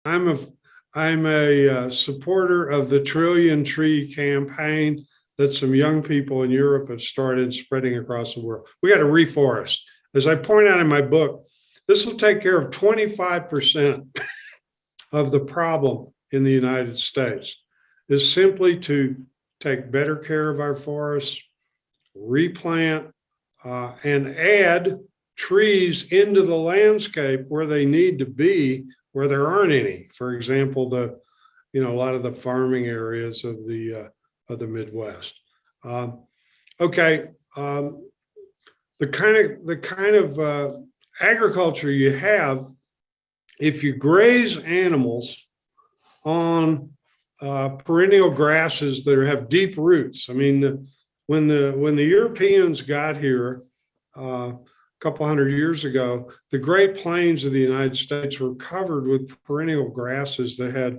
I'm a supporter of the Trillion Tree campaign that some young people in Europe have started spreading across the world. We got to reforest. As I point out in my book, this will take care of 25% of the problem in the United States, is simply to take better care of our forests, replant, and add trees into the landscape where they need to be, where there aren't any. For example, a lot of the farming areas of the Midwest. Okay, the kind of agriculture you have, if you graze animals on perennial grasses that have deep roots. I mean, when the Europeans got here a couple hundred years ago, the Great Plains of the United States were covered with perennial grasses that had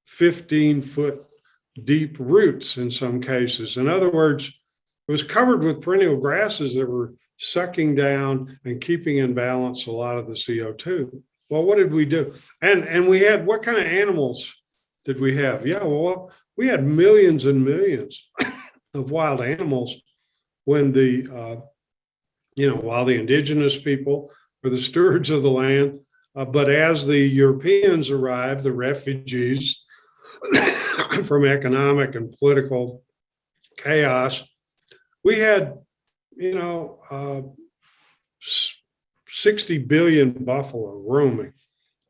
15-foot deep roots in some cases. In other words, it was covered with perennial grasses that were sucking down and keeping in balance a lot of the CO2. Well, what did we do? And we had, what kind of animals did we have? Yeah, well, we had millions and millions of wild animals when while the indigenous people were the stewards of the land. But as the Europeans arrived, the refugees from economic and political chaos, we had, 60 billion buffalo roaming.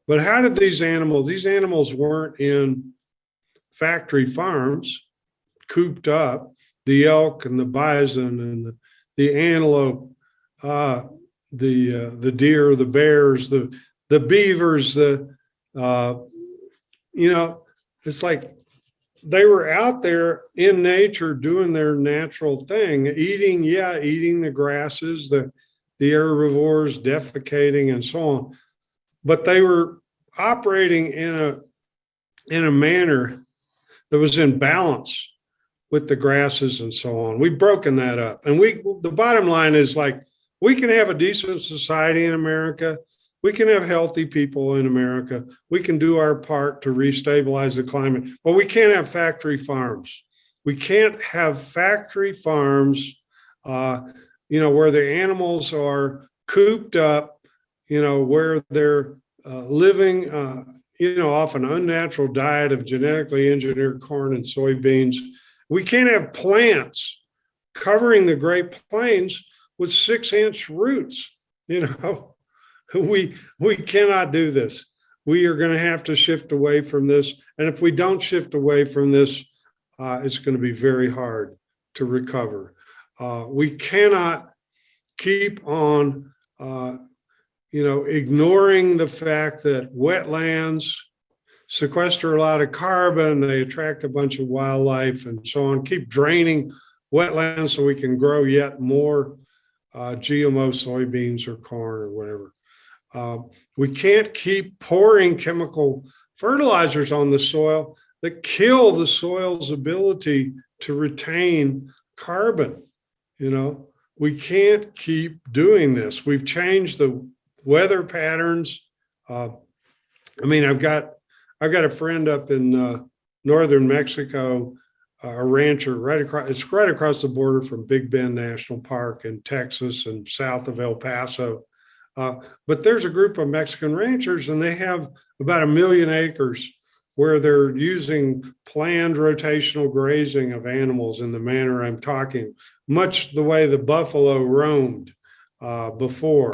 But how did these animals weren't in factory farms, cooped up, the elk and the bison and the antelope, the deer, the bears, the beavers, it's like they were out there in nature doing their natural thing, eating the grasses, the herbivores, defecating and so on. But they were operating in a manner that was in balance with the grasses and so on. We've broken that up. And the bottom line is, like, we can have a decent society in America. We can have healthy people in America. We can do our part to restabilize the climate, but we can't have factory farms. We can't have factory farms, where the animals are cooped up, where they're living, off an unnatural diet of genetically engineered corn and soybeans. We can't have plants covering the Great Plains with 6-inch roots. We cannot do this. We are going to have to shift away from this. And if we don't shift away from this, it's going to be very hard to recover. We cannot keep on, ignoring the fact that wetlands sequester a lot of carbon, they attract a bunch of wildlife and so on, keep draining wetlands so we can grow yet more GMO soybeans or corn or whatever. We can't keep pouring chemical fertilizers on the soil that kill the soil's ability to retain carbon. We can't keep doing this. We've changed the weather patterns. I've got a friend up in northern Mexico, a rancher right across the border from Big Bend National Park in Texas and south of El Paso. But there's a group of Mexican ranchers, and they have about 1 million acres where they're using planned rotational grazing of animals in the manner I'm talking, much the way the buffalo roamed before.